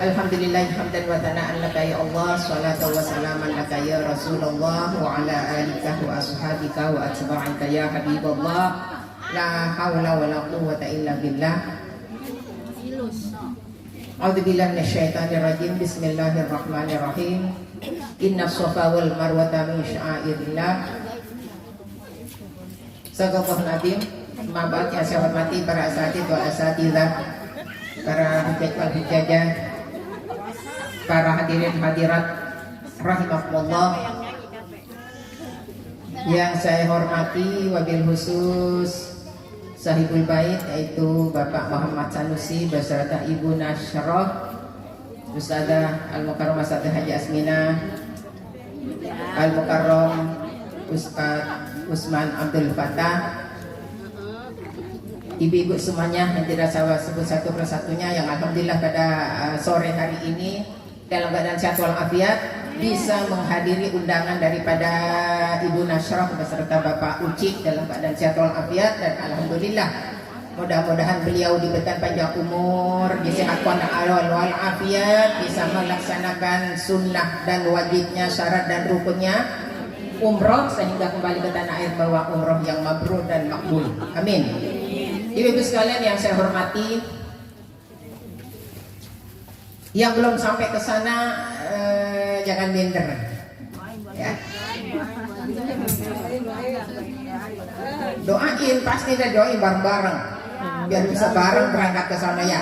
Alhamdulillah hamdan wa thana'an laka ya Allah, salatu wa salaman laka ya Rasulullah wa ala alika wa ashabika wa atba'ika ya Habiballah. La hawla wa la quwwata illa billah. A'udzu billahi minasyaitonir rajim. Bismillahirrahmanirrahim. Inna shafa wal marwata min sya'airillah. Sadaqallahu nadim. Mabad yang saya hormati para asatidz wal asatidzah, para hujjah wal hujjajah, para hadirin hadirat rahimakumullah. Yang saya hormati wabil khusus sahibul bait, yaitu Bapak Muhammad Sanusi beserta Ibu Nasroh, Ustadzah Al-Mukarramah Ustadzah Haji Asminah, Al-Mukarram Ustadz Usman Abdul Fattah, ibu-ibu semuanya yang tidak saya sebut satu persatunya, yang alhamdulillah pada sore hari ini dalam keadaan sehat walafiat bisa menghadiri undangan daripada Ibu Nasroh beserta Bapak Uci dalam keadaan sehat walafiat, dan alhamdulillah mudah-mudahan beliau diberikan panjang umur, disehatkan walafiat, bisa melaksanakan sunnah dan wajibnya, syarat dan rukunnya umroh, sehingga kembali ke tanah air bawa umroh yang mabrur dan makbul. Amin. Ibu-ibu sekalian yang saya hormati, yang belum sampai ke sana jangan minder, ya. Doain, pasti ada doain bareng-bareng biar bisa bareng berangkat ke sana ya.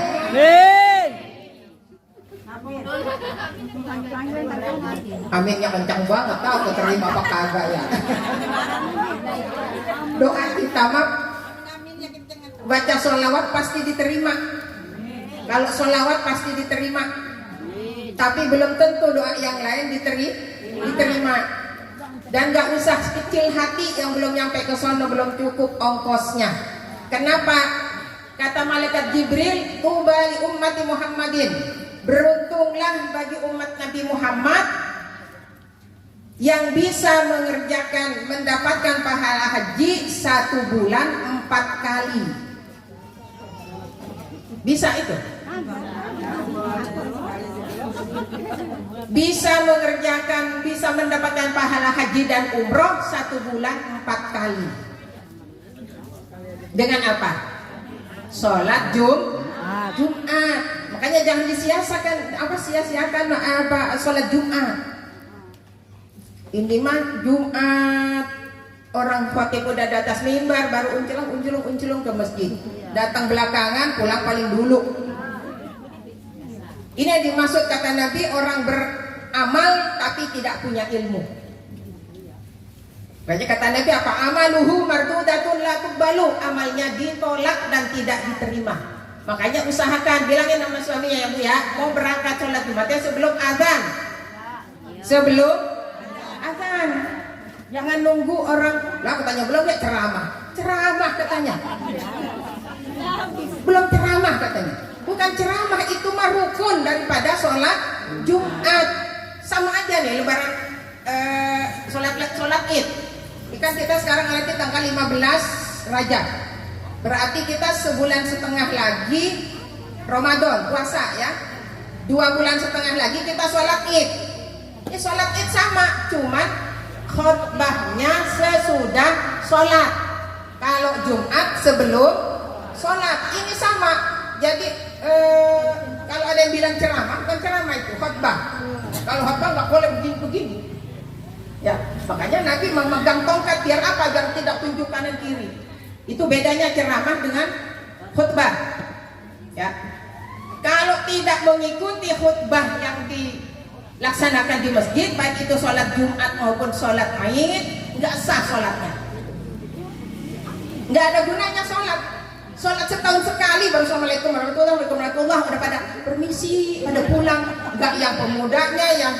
Aminnya kencang banget, tahu keterima apa kagak ya. Doa kita mah baca sholawat pasti diterima. Kalau sholawat pasti diterima, tapi belum tentu doa yang lain diterima. Dan gak usah kecil hati yang belum nyampe ke sono, belum cukup ongkosnya. Kenapa? Kata malaikat Jibril, tuba li ummati Muhammadin, beruntunglah bagi umat Nabi Muhammad yang bisa mengerjakan, mendapatkan pahala haji 1 bulan 4 kali. Bisa itu? Bisa mengerjakan, bisa mendapatkan pahala haji dan umroh 1 bulan 4 kali. Dengan apa? Sholat Jumat. Makanya jangan disia-siakan, sia-siakan sholat Jumat. Ini mah Jumat orang khotib udah di atas mimbar, baru unculung ke masjid. Datang belakangan, pulang paling dulu. Ini yang dimaksud kata Nabi, orang beramal tapi tidak punya ilmu. Banyak kata Nabi apa? Amaluhu mardudatun la tuqbalu, amalnya ditolak dan tidak diterima. Makanya usahakan, bilangin sama suaminya ya Bu ya, mau berangkat sholat Jumatnya sebelum azan. Sebelum azan. Jangan nunggu orang, lah katanya belum ya ceramah katanya. Belum ceramah katanya. Bukan ceramah, itu mah rukun daripada sholat Jumat. Sama aja nih lebaran, sholat Id. Kan kita sekarang nanti tanggal 15 Rajab. Berarti kita sebulan setengah lagi Ramadan, puasa ya. 2 bulan setengah lagi kita sholat Id. Ini sholat Id sama, cuman khutbahnya sesudah sholat. Kalau Jumat sebelum sholat, ini sama. Jadi kalau ada yang bilang ceramah, bukan ceramah itu khutbah. Kalau khutbah nggak boleh begini-begini. Ya, makanya Nabi memegang tongkat biar apa? Biar tidak tunjuk kanan kiri. Itu bedanya ceramah dengan khutbah. Ya, kalau tidak mengikuti khutbah yang dilaksanakan di masjid, baik itu sholat Jumat maupun sholat Id, nggak sah sholatnya. Nggak ada gunanya sholat. Sholat setahun sekali baru assalamualaikum warahmatullahi wabarakatuh, udah pada permisi, pada pulang. Nggak yang pemudanya, yang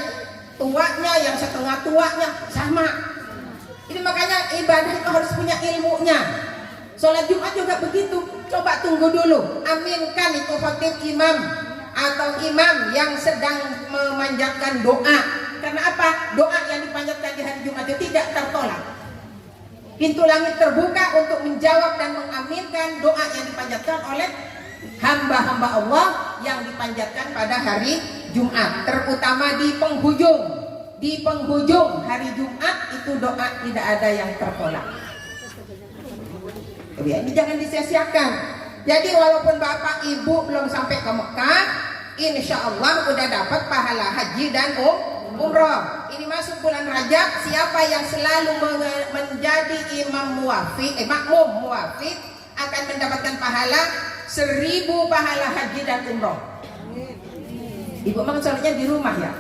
tuanya, yang setengah tuanya sama. Ini makanya ibadah itu harus punya ilmunya. Sholat Jumat juga begitu. Coba tunggu dulu, aminkan itu khotib imam atau imam yang sedang memanjatkan doa. Karena apa? Doa yang dipanjatkan di hari Jumat itu tidak tertolak. Pintu langit terbuka untuk menjawab dan mengaminkan doa yang dipanjatkan oleh hamba-hamba Allah yang dipanjatkan pada hari Jumat, terutama di penghujung hari Jumat itu doa tidak ada yang tertolak. Ini jangan disia-siakan. Jadi walaupun bapak ibu belum sampai ke Mekah, insya Allah udah dapat pahala haji dan umroh. Ini masuk bulan Rajab, siapa yang selalu menjadi makmum muwafiq akan mendapatkan pahala 1000 pahala haji dan umroh. Ibu memang sholatnya di rumah ya.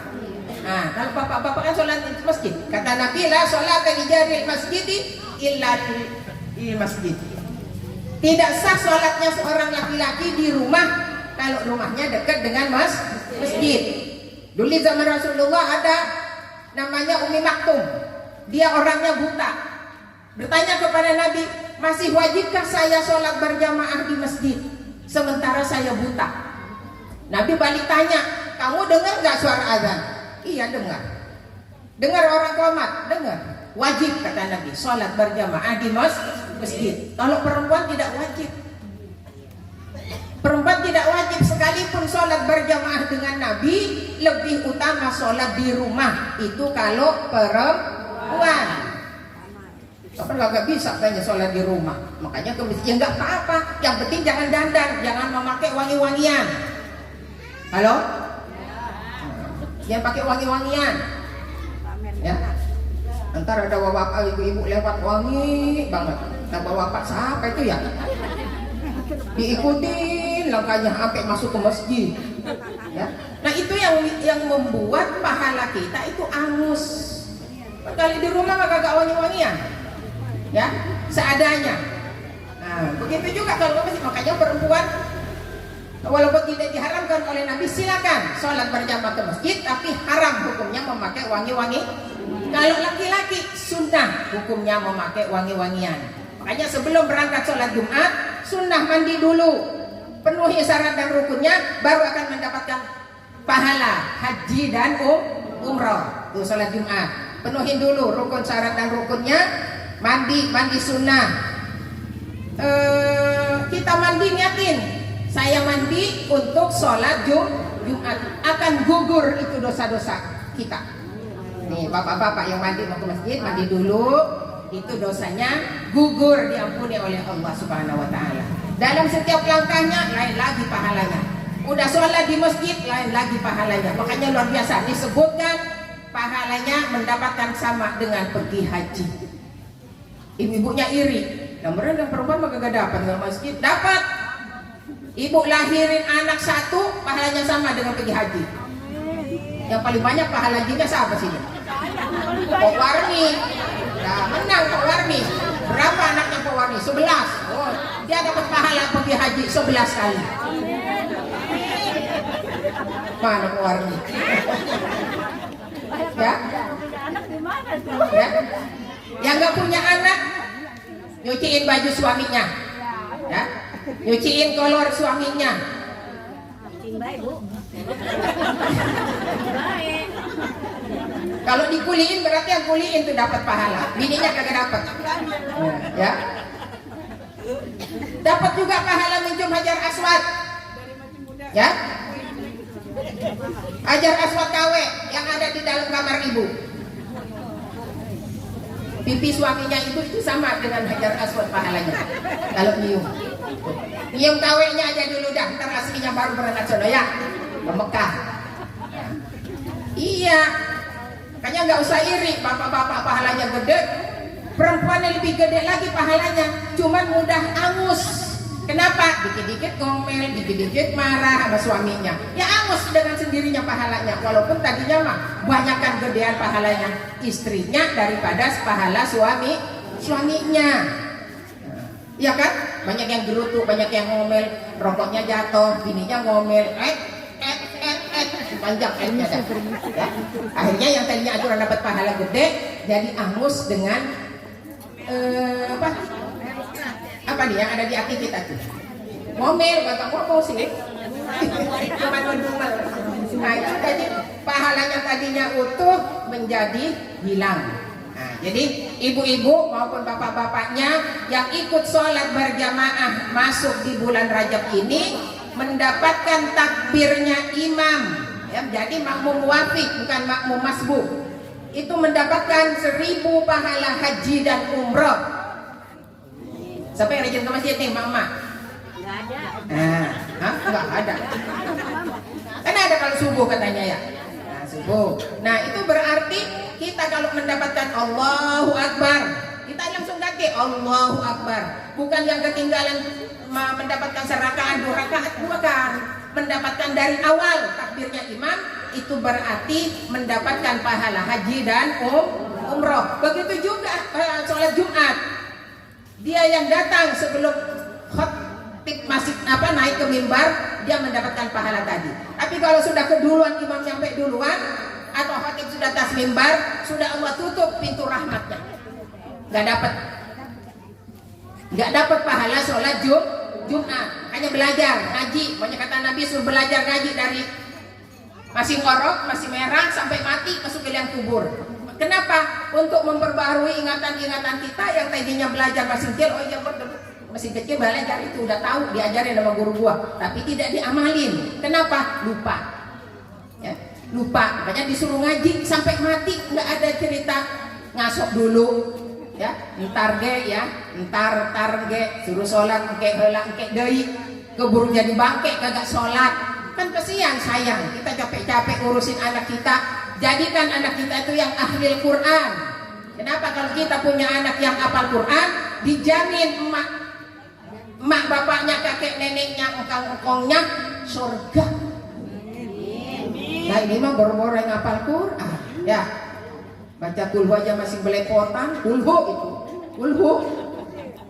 Nah, kalau bapak-bapak kan sholat di masjid. Kata Nabi, la sholata li jaril masjidi illa di masjid. Tidak sah sholatnya seorang laki-laki di rumah kalau rumahnya dekat dengan masjid. Dulu zaman Rasulullah ada namanya Umi Maktum. Dia orangnya buta. Bertanya kepada Nabi, masih wajibkah saya sholat berjamaah di masjid sementara saya buta? Nabi balik tanya, kamu dengar gak suara azan? Iya dengar. Dengar orang komat? Dengar. Wajib kata Nabi sholat berjamaah di masjid. Kalau perempuan tidak wajib. Perempuan tidak wajib, sekalipun sholat berjamaah dengan Nabi lebih utama sholat di rumah. Itu kalau perempuan. Apa nggak bisa tanya sholat di rumah? Makanya ke masjid ya nggak apa-apa. Yang penting jangan dandan, jangan memakai wangi-wangian. Halo? Jangan pakai wangi-wangian. Ya. Ntar ada bapak ibu-ibu lewat wangi banget. Nah bapak siapa itu ya? Diikutin langkahnya sampai masuk ke masjid. Ya. Nah itu yang membuat pahala kita itu angus. Kali di rumah mah kagak wangi-wangian. Ya, seadanya. Nah, begitu juga kalau masjid. Makanya perempuan walaupun tidak diharamkan oleh Nabi, silakan sholat berjamaah ke masjid, tapi haram hukumnya memakai wangi-wangi. Kalau laki-laki sunnah hukumnya memakai wangi-wangian. Makanya sebelum berangkat sholat Jumat, sunnah mandi dulu, penuhi syarat dan rukunnya, baru akan mendapatkan pahala haji dan umroh. Tuh sholat Jumat, penuhi dulu rukun syarat dan rukunnya, mandi sunnah. Kita mandi niatin, saya mandi untuk sholat Jumat, akan gugur itu dosa-dosa kita. Nih bapak-bapak yang mandi mau ke masjid, mandi dulu, itu dosanya gugur, diampuni oleh Allah Subhanahu wa taala. Dalam setiap langkahnya lain lagi pahalanya. Udah sholat di masjid lain lagi pahalanya. Makanya luar biasa disebutkan pahalanya mendapatkan sama dengan pergi haji. Ibu-ibunya iri. Namun yang perempuan mah gak dapat dengan masjid. Dapat. Ibu lahirin anak satu pahalanya sama dengan pergi haji. Yang paling banyak pahala hajinya siapa sih? Pak Warni. Nah, menang Pak Warni. Berapa anaknya Pak Warni? 11. Oh, dia dapat pahala pergi haji 11 kali. Mana Pak Warni? Ya? Ya? Yang nggak punya anak, nyuciin baju suaminya, ya? Nyuciin kolor suaminya. Kalau dikuliin berarti yang kuliin itu dapat pahala, bininya kagak dapat. Ya. Dapat juga pahala mencium Hajar Aswad. Ya. Hajar Aswad KW yang ada di dalam kamar ibu. Pipi suaminya itu sama dengan Hajar Aswad pahalanya. Kalau nyium KW-nya aja dulu dah, ntar aslinya baru berangkat sono ya ke Mekah. Iya. Makanya nggak usah iri, bapak-bapak pahalanya gede, perempuan yang lebih gede lagi pahalanya, cuman mudah angus. Kenapa? Dikit-dikit ngomel, dikit-dikit marah sama suaminya. Ya angus dengan sendirinya pahalanya, walaupun tadinya mah banyakkan gedean pahalanya istrinya daripada pahala suaminya. Ya kan? Banyak yang gerutu, banyak yang ngomel, rokoknya jatuh, bininya ngomel, panjang airnya dah. Ya. Akhirnya yang tadinya aturan dapat pahala gede jadi angus dengan apa nih yang ada di hati kita tuh, ngomel, kagak ngomong sih, cuma ngedumel. Nah itu tadi pahalanya tadinya utuh menjadi hilang. Nah jadi ibu-ibu maupun bapak-bapaknya yang ikut sholat berjamaah masuk di bulan Rajab ini mendapatkan takbirnya imam, ya, jadi makmum wafik bukan makmum masbuk, itu mendapatkan 1000 pahala haji dan umroh. Siapa yang rajin ke masjid nih, mama? Nggak ada. Nggak ada. Kan ada kalau subuh katanya ya. Nah, subuh. Nah, itu berarti kita kalau mendapatkan Allahu Akbar, kita langsung ganti Allahu Akbar. Bukan yang ketinggalan mendapatkan serakaat, 2 rakaat, bukan. Mendapatkan dari awal takbirnya imam, itu berarti mendapatkan pahala haji dan umroh. Begitu juga sholat Jumat. Dia yang datang sebelum khotib masih naik ke mimbar, dia mendapatkan pahala tadi. Tapi kalau sudah keduluan imam sampai duluan atau khotib sudah atas mimbar, sudah Allah tutup pintu rahmatnya. Nggak dapat pahala sholat Jumat. Hanya belajar ngaji. Banyak kata Nabi suruh belajar ngaji dari masih ngorok, masih merah sampai mati masuk ke liang kubur. Kenapa? Untuk memperbaharui ingatan-ingatan kita yang tadinya belajar masih kecil. Oh iya, masih kecil belajar itu udah tahu, diajarin sama guru gua, tapi tidak diamalin. Kenapa? Lupa. Ya, lupa. Makanya disuruh ngaji sampai mati, nggak ada cerita ngasok dulu. Ya, entar ge suruh sholat engke heula engke deui, keburu jadi bangke kagak sholat. Kan kesian, sayang. Kita capek-capek ngurusin anak kita. Jadikan anak kita itu yang ahli Quran. Kenapa? Kalau kita punya anak yang hafal Quran, dijamin emak bapaknya, kakek neneknya, engkong-engkongnya surga. Nah, ini mah boro-boro yang hafal Quran. Ya, baca kulhu aja masih belepotan. Kulhu itu,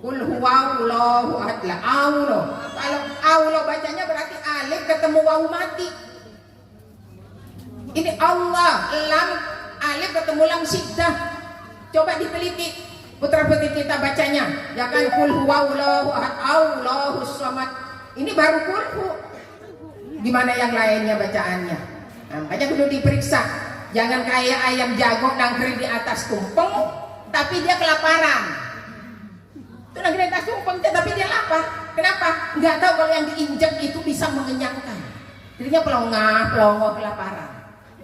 kulhu Allahu ahad. Kalau Allah bacanya berarti alif ketemu wawu mati. Ini Allah, lam, alif ketemu lam syiddah. Coba diteliti putra-putri kita bacanya. Ya kan, kul huwallahu ahad, Allahus samad. Ini baru kulhu. Gimana yang lainnya bacaannya? Nah, makanya kudu diperiksa. Jangan kayak ayam jago nangkring di atas tumpeng, tapi dia kelaparan. Itu nangkring di atas tumpeng, tapi dia lapar. Kenapa? Nggak tahu kalau yang diinjak itu bisa mengenyangkan. Jadinya pelongoh kelaparan.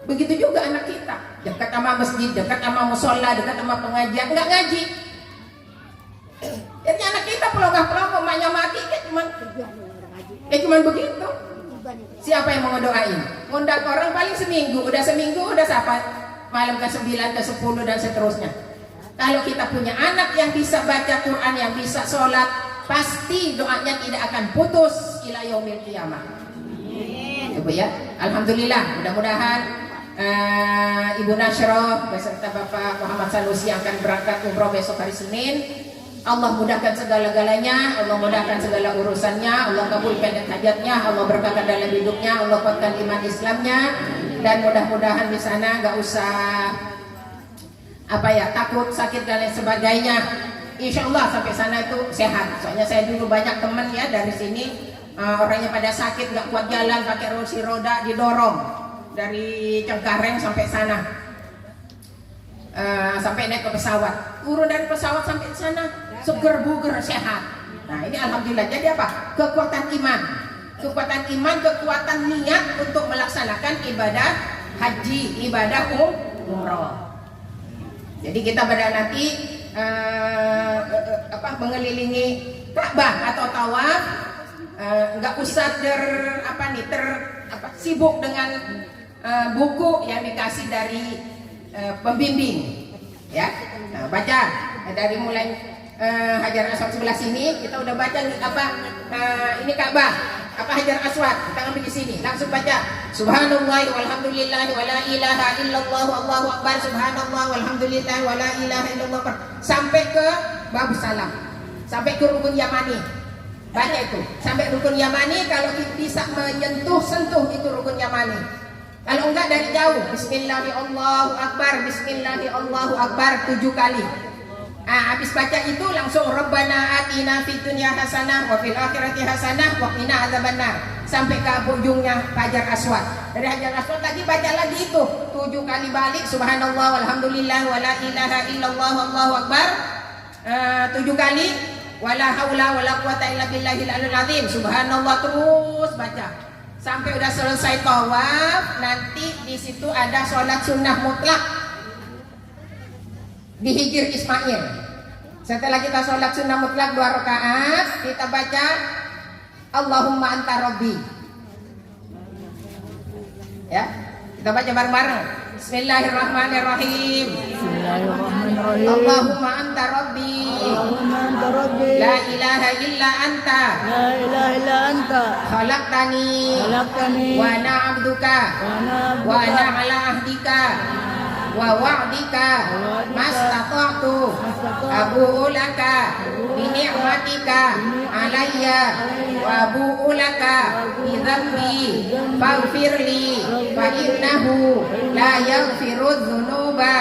Begitu juga anak kita, dekat sama masjid, dekat sama musola, dekat sama pengajian, nggak ngaji. Jadi anak kita pelongoh, emaknya mati, cuman begitu. Siapa yang mau ngedoain? Ngundang orang paling seminggu, udah siapa? Malam ke-9, ke-10 dan seterusnya. Kalau kita punya anak yang bisa baca Quran, yang bisa sholat, pasti doanya tidak akan putus ila yaumil qiyamah. Ibu ya, alhamdulillah, mudah-mudahan Ibu Nasroh beserta Bapak Muhammad Sanusi yang akan berangkat umroh besok hari Senin. Allah mudahkan segala-galanya, Allah mudahkan segala urusannya, Allah kabulkan hajatnya, Allah berkahkan dalam hidupnya, Allah kuatkan iman Islamnya, dan mudah-mudahan di sana nggak usah takut, sakit dan lain sebagainya. Insya Allah sampai sana itu sehat. Soalnya saya dulu banyak teman ya dari sini orangnya pada sakit, nggak kuat jalan, pakai kursi roda didorong dari Cengkareng sampai sana, sampai naik ke pesawat, turun dari pesawat sampai sana seger buger sehat. Nah ini alhamdulillah. Jadi apa? Kekuatan iman, kekuatan niat untuk melaksanakan ibadah haji, ibadah umroh. Jadi kita pada nanti mengelilingi Ka'bah atau tawaf, nggak usah sibuk dengan buku yang dikasih dari pembimbing, ya. Nah, baca dari mulai Hajar Aswad sebelah sini, kita udah baca ini Ka'bah, Hajar Aswad, kita ngambil di sini, langsung baca Subhanallah walhamdulillah wala ilaha illallah Allahu akbar, Subhanallah walhamdulillah wala ilaha illallah, sampai ke bab salam, sampai ke rukun yamani. Baca itu sampai rukun yamani. Kalau kita bisa sentuh itu rukun yamani. Kalau enggak dari jauh, Bismillahirrahmanirrahim 7 kali. Habis baca itu langsung Rabbana atina fid dunya hasanah wa fil akhirati hasanah wa qina adzabannar. sampai ke ujungnya Hajar Aswad. Dari Hajar Aswad lagi baca lagi itu 7 kali balik subhanallah walhamdulillah wala ilaha illallah wallahu akbar, 7 kali wala haula wala quwata illa billahil aliyil azim, subhanallah, terus baca sampai udah selesai tawaf. Nanti di situ ada sholat sunnah mutlak di Hijr Ismail. Setelah kita sholat sunnah mutlak 2 rakaat, kita baca Allahumma anta rabbi. Ya, kita baca bareng-bareng. Bismillahirrahmanirrahim. Bismillahirrahmanirrahim. Allahumma anta rabbi. Allahumma anta rabbi. La ilaha illa anta. La ilaha illa anta. Khalaqtani. Khalaqtani. Wa ana abduka. Wa Wa ana ana ala ahdika. Wa wa'dika. Mastata'tu. Abu'u laka. Bi ni'matika. Alayya. Wa abu'u laka. Bi dhanbi. Faghfirli. Fa innahu la yaghfirudz dzunuba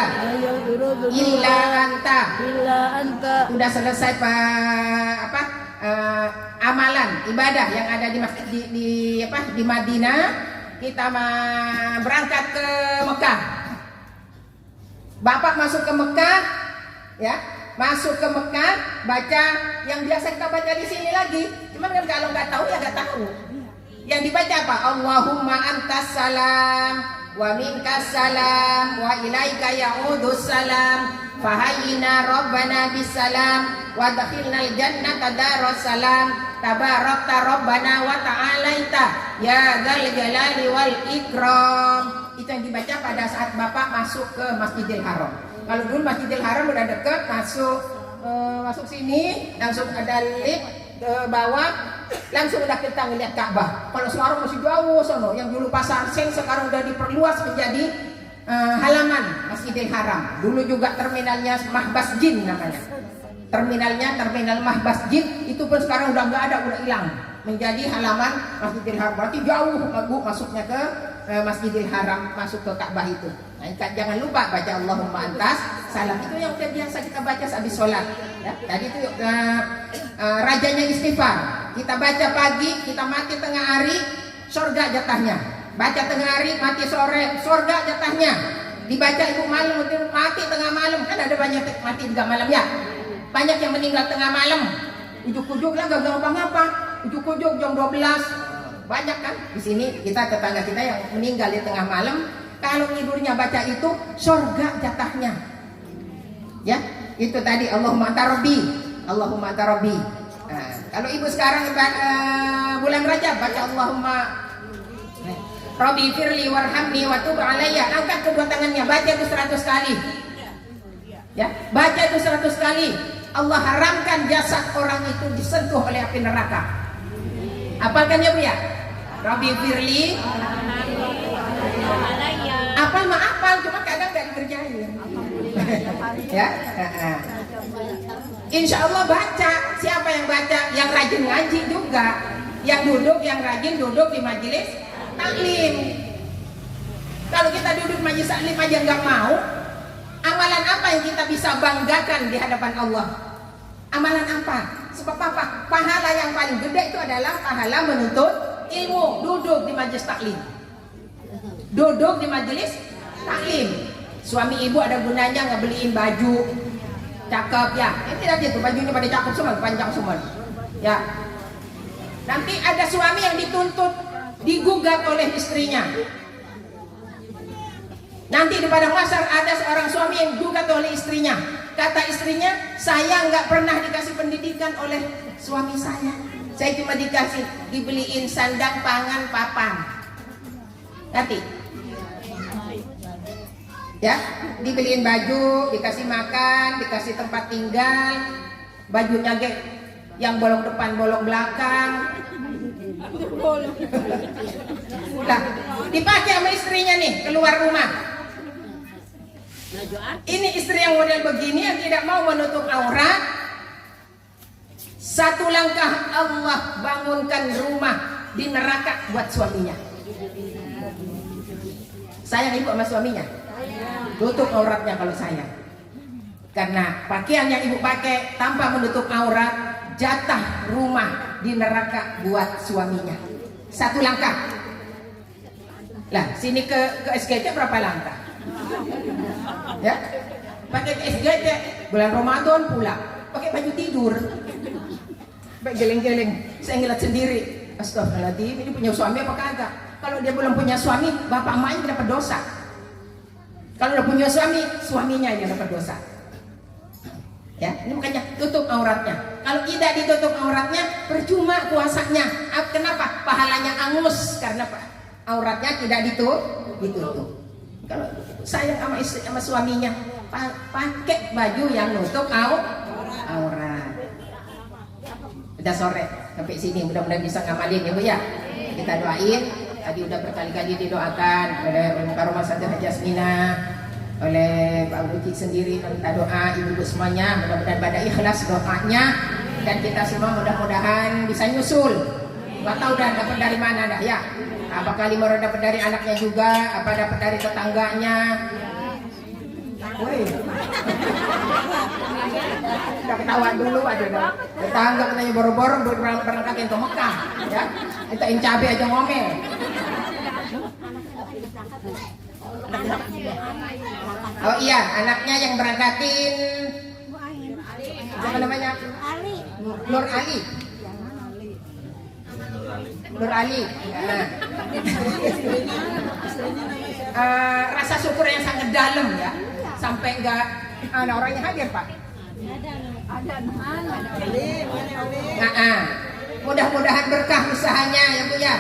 illa anta. Illa anta. Sudah selesai amalan ibadah yang ada di masjid di Madinah. Kita berangkat ke Mekah. Bapak masuk ke Mekah, ya, masuk ke Mekah, baca yang biasa kita baca di sini lagi. Cuman kan kalau nggak tahu ya nggak tahu. Yang dibaca apa? Allahumma antas salam wa minkas salam wa ilaika ya'udus salam fahayyina rabbana bisalam wa dakhilnal jannata darussalam tabarakta rabbana wa ta'alaita ya dzal jalali wal ikram. Itu yang dibaca pada saat Bapak masuk ke Masjidil Haram. Kalau dulu Masjidil Haram udah deket, masuk sini langsung ada lift ke bawah, langsung udah kita ngeliat Ka'bah. Kalau sekarang masih jauh sono, yang dulu Pasar Seng sekarang udah diperluas menjadi halaman Masjidil Haram. Dulu juga terminalnya Mahbas Jin namanya. Terminal Mahbas Jin itu pun sekarang udah nggak ada, udah hilang. Menjadi halaman Masjidil Haram. Berarti jauh Bu masuknya ke Masjidil Haram, masuk ke Ka'bah itu. Nah, jangan lupa baca Allahumma antas salam. Itu yang udah biasa kita baca habis sholat. Ya, tadi itu rajanya istighfar. Kita baca pagi, kita mati tengah hari, surga jatahnya. Baca tengah hari, mati sore, surga jatahnya. Dibaca ibu malam, mati tengah malam. Kan ada banyak mati tengah malam ya. Banyak yang meninggal tengah malam. Ujuk-ujuk lah gak gampang apa. Ujuk-ujuk jam 12. Banyak kan di sini kita tetangga kita yang meninggal di tengah malam. Kalau tidurnya baca itu surga jatahnya. Ya, itu tadi Allahumma anta rabbi. Allahumma anta rabbi. Nah, kalau ibu sekarang bulan Rajab baca Allahumma rabbi firli warhamni wa tub alayya. Angkat kedua tangannya, baca itu 100 kali. Ya, baca itu 100 kali. Allah haramkan jasad orang itu disentuh oleh api neraka. Apalkan ya Bu ya? Rabbi firli. Apal mah apal, cuma kadang nggak dikerjain. Ya. Insya Allah baca. Siapa yang baca? Yang rajin ngaji juga. Yang rajin duduk di majelis taklim. Kalau kita duduk di majelis taklim aja nggak mau, amalan apa yang kita bisa banggakan di hadapan Allah? Amalan apa? Sebab apa? Pahala yang paling gede itu adalah pahala menuntut ilmu. Duduk di majelis taklim. Duduk di majelis taklim. Suami ibu ada gunanya nggak beliin baju cakep ya? Tidak gitu, bajunya pada cakep semua, panjang semua. Ya. Nanti ada suami yang dituntut, digugat oleh istrinya. Nanti di padang mahsyar ada seorang suami yang digugat oleh istrinya. Kata istrinya, saya nggak pernah dikasih pendidikan oleh suami saya. Saya cuma dibeliin sandang, pangan, papan. Nanti, ya, dibeliin baju, dikasih makan, dikasih tempat tinggal, bajunya yang bolong depan, bolong belakang. Nah, dipakai sama istrinya nih keluar rumah. Ini istri yang model begini yang tidak mau menutup aurat. Satu langkah Allah bangunkan rumah di neraka buat suaminya. Sayang ibu sama suaminya? Tutup auratnya kalau sayang. Karena pakaian yang ibu pakai tanpa menutup aurat, jatah rumah di neraka buat suaminya. 1 langkah. Lah, sini ke SGT berapa langkah? Ya, pakai SGT bulan Ramadan pula, pakai baju tidur, pakai geleng-geleng. Saya ngeliat sendiri, astagfirullahaladzim, ini punya suami apa kagak? Kalau dia belum punya suami, bapak emaknya dapat dosa. Kalau udah punya suami, suaminya yang dapat dosa. Ya, ini makanya tutup auratnya. Kalau tidak ditutup auratnya, percuma puasanya. Kenapa? Pahalanya angus karena auratnya tidak ditutup. Kalau sayang sama istri sama suaminya, pakai baju yang nutup aurat. Udah sore sampai sini, mudah-mudahan bisa ngamalin ya Bu ya. Kita doain. Tadi udah berkali-kali didoakan oleh Karomah Saja Haji Asmina, oleh Pak Butik sendiri, minta doa ibu-ibu semuanya, mudah-mudahan pada ikhlas doanya, dan kita semua mudah-mudahan bisa nyusul. Nggak tahu dah dapat dari mana dah ya, apakah Limoro dapat dari anaknya juga, apa dapat dari tetangganya. Woi, udah ketawa dulu aja dah. Tetangga katanya boro-boro berangkatin ke Mekah ya, mintain cabai aja ngomel. Oh iya, anaknya yang berangkatin apa namanya? Nur Ali. Nur Ali. Rasa syukur yang sangat dalam ya, sampai enggak ada orangnya hadir Pak. Mudah-mudahan berkah usahanya ya Bu ya.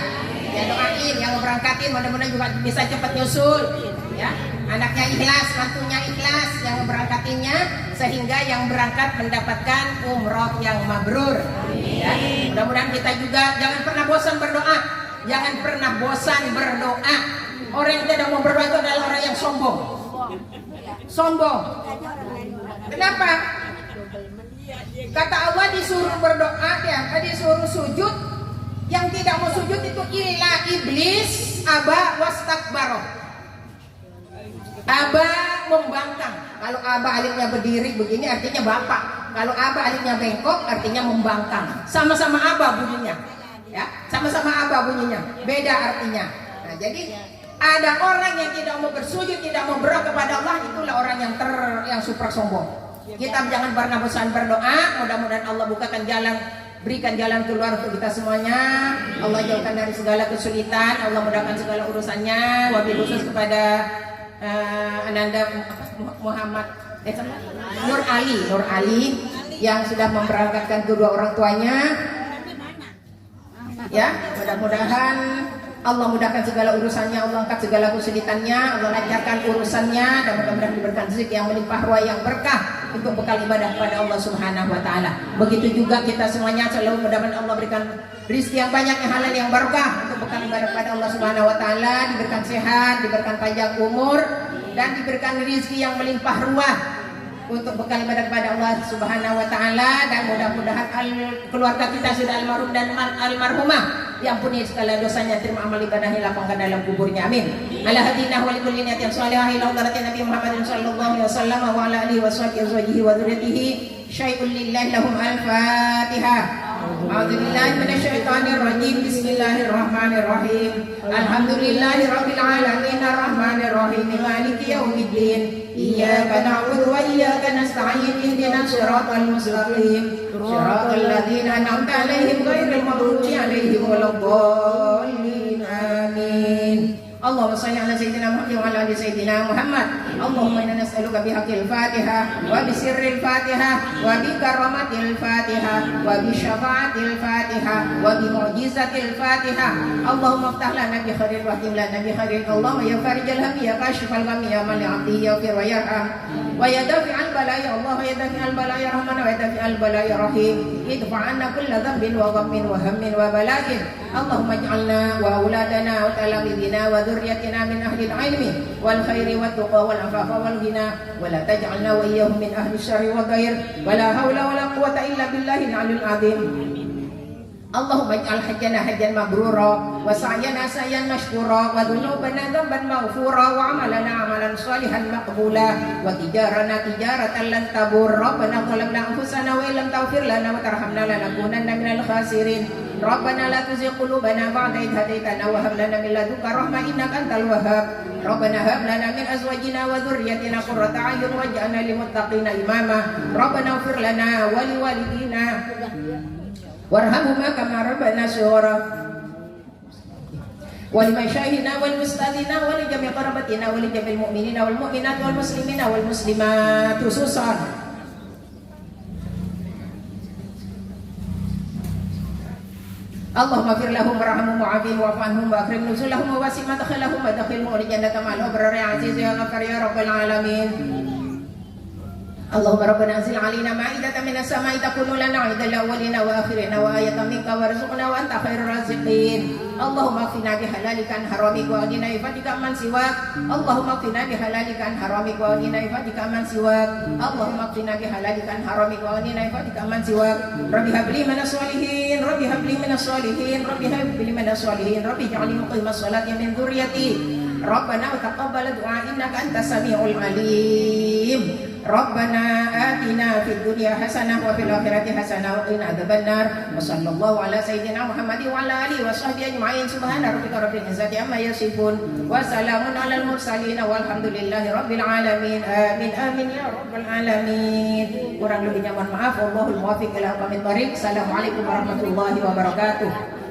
Ya doain yang berangkatin mudah-mudahan juga bisa cepat nyusul ya. Anaknya ikhlas, mantunya ikhlas yang berangkatinnya, sehingga yang berangkat mendapatkan umroh yang mabrur ya. Mudah-mudahan kita juga jangan pernah bosan berdoa. Jangan pernah bosan berdoa. Orang yang tidak mau berdoa itu adalah orang yang sombong. Sombong. Kenapa? Kata Allah disuruh berdoa ya, disuruh sujud. Yang tidak mau sujud itu illa iblis aba wastakbaro. Aba membangkang. Kalau aba alifnya berdiri begini artinya bapak. Kalau aba alifnya bengkok artinya membangkang. Sama-sama aba bunyinya. Ya, sama-sama aba bunyinya. Beda artinya. Nah, jadi ada orang yang tidak mau bersujud, tidak mau berdoa kepada Allah, itulah orang yang super sombong. Kita jangan pernah bosan berdoa. Mudah-mudahan Allah bukakan jalan, berikan jalan keluar untuk kita semuanya. Allah jauhkan dari segala kesulitan. Allah mudahkan segala urusannya. Wabil khusus kepada Ananda Muhammad Nur Ali yang sudah memberangkatkan kedua orang tuanya. Ya, mudah-mudahan Allah mudahkan segala urusannya, Allah angkat segala kesulitannya, Allah lancarkan urusannya, dan mudah-mudahan diberikan rezeki yang melimpah ruah yang berkah untuk bekal ibadah kepada Allah Subhanahu wa taala. Begitu juga kita semuanya selalu mudah-mudahan Allah berikan rezeki yang banyak, yang halal, yang berkah untuk bekal ibadah kepada Allah Subhanahu wa taala, diberikan sehat, diberikan panjang umur, dan diberikan rezeki yang melimpah ruah untuk bekal ibadah kepada Allah Subhanahu wa taala, dan mudah-mudahan keluarga kita sudah almarhum dan almarhumah diampuni segala dosanya, terima amal ibadahnya, lapangkan dalam kuburnya, amin. Ala hadinah wa likulli niyatin shalihah ila hadratin Nabi Muhammad sallallahu alaihi wasallam wa ala alihi washabihi wa dzurriyyatihi syai'un lillahi lahum al-fatihah. A'udzu billahi minasyaitonir rajim. Bismillahirrahmanirrahim. Alhamdulillahirabbil alamin arrahmanir rahim maliki yaumiddin. Iyyaka na'budu wa iyyaka nasta'in. Ihdinas siratal mustaqim. Siratal ladzina an'amta 'alaihim ghairil maghdubi 'alaihim waladdallin. Amin. Allahumma shalli ala sayyidina Muhammad wa ala ali sayyidina Muhammad. Allahumma inna nas'aluka bihaqqil Fatihah wa bi sirril Fatihah wa bi karamatil Fatihah wa bi syafaatil Fatihah wa bi mu'jizatil Fatihah. Allahumma iftah lana bi khairil wa qim lana bi khairil. Allahumma ya farijal hammi ya kashifal ghammi ya man li'abdi yaghfir wa yarham wa ya dafi'al balaya. Allah ya dafi'al balaya rahman wa ya dafi'al balaya rahim. Idfa 'anna kulla dhanbin wa ghammin wa hammin wa balagin. Allahumma ij'alna wa auladana wa talamidina wa ذريتنا من أهل العلم والخير والتقى والعفاف والغنى ولا تجعلنا وإياهم من أهل الشر والضير ولا حول ولا قوة إلا بالله العلي العظيم. اللهم اجعل حجنا حجا مبرورا وسعينا سعيا مشكورا وذنوبنا ذنبا مغفورا وعملنا عملا صالحا مقبولا وتجارنا تجارة لن تبور. ربنا ظلمنا أنفسنا وإن لم تغفر لنا وترحمنا لنكونن من الخاسرين. Rabbana la tuzigh qulubana ba'da idh hadaitana wa hab lana min ladunka rahmah innaka antal wahhab. Rabbana hab lana min azwajina wa dhurriyyatina qurrata a'yun waj'alna lil muttaqina imama. Rabbana ighfir lana wa liwalidina warhamhuma kama rabbana shighara. ولمشايخنا والمستاذين ولجميع قرابتنا ولجميع المؤمنين والمؤمنات والمسلمين والمسلمات خصوصا. اللهم اغفر لهم وارحمهم وعافهم واعف عنهم واكرم نزلهم وواسع مدخلهم وادخلهم الجنة مع الأبرار يا عزيز يا غفار يا رب العالمين. اللهم ربنا انزل علينا مائدة من السماء تكون لنا عيدا لأولنا وآخرنا وآية منك وارزقنا وأنت خير الرازقين. اللهم اكفنا بحلالك عن حرامك وأغننا بفضلك عمن سواك. اللهم اكفنا بحلالك عن حرامك وأغننا بفضلك عمن سواك. اللهم اكفنا بحلالك عن حرامك وأغننا بفضلك عمن سواك. رب هب لي من الصالحين رب هب لي من الصالحين رب هب لي من الصالحين رب اجعلني مقيم الصلاة من ذريتي. ربنا وتقبل دعاء إنك أنت السميع العليم. ربنا آتنا في الدنيا حسنة وفي الآخرة حسنة وقنا عذاب النار. وصلى الله على سيدنا محمد وعلى آله وصحبه أجمعين. سبحان ربك رب العزة عما يصفون وسلام على المرسلين والحمد لله رب العالمين. آمين آمين يا رب العالمين. Kurang lebihnya mohon maaf. Wallahul muwaffiq ila aqwamit thoriq. Assalamualaikum warahmatullahi wabarakatuh.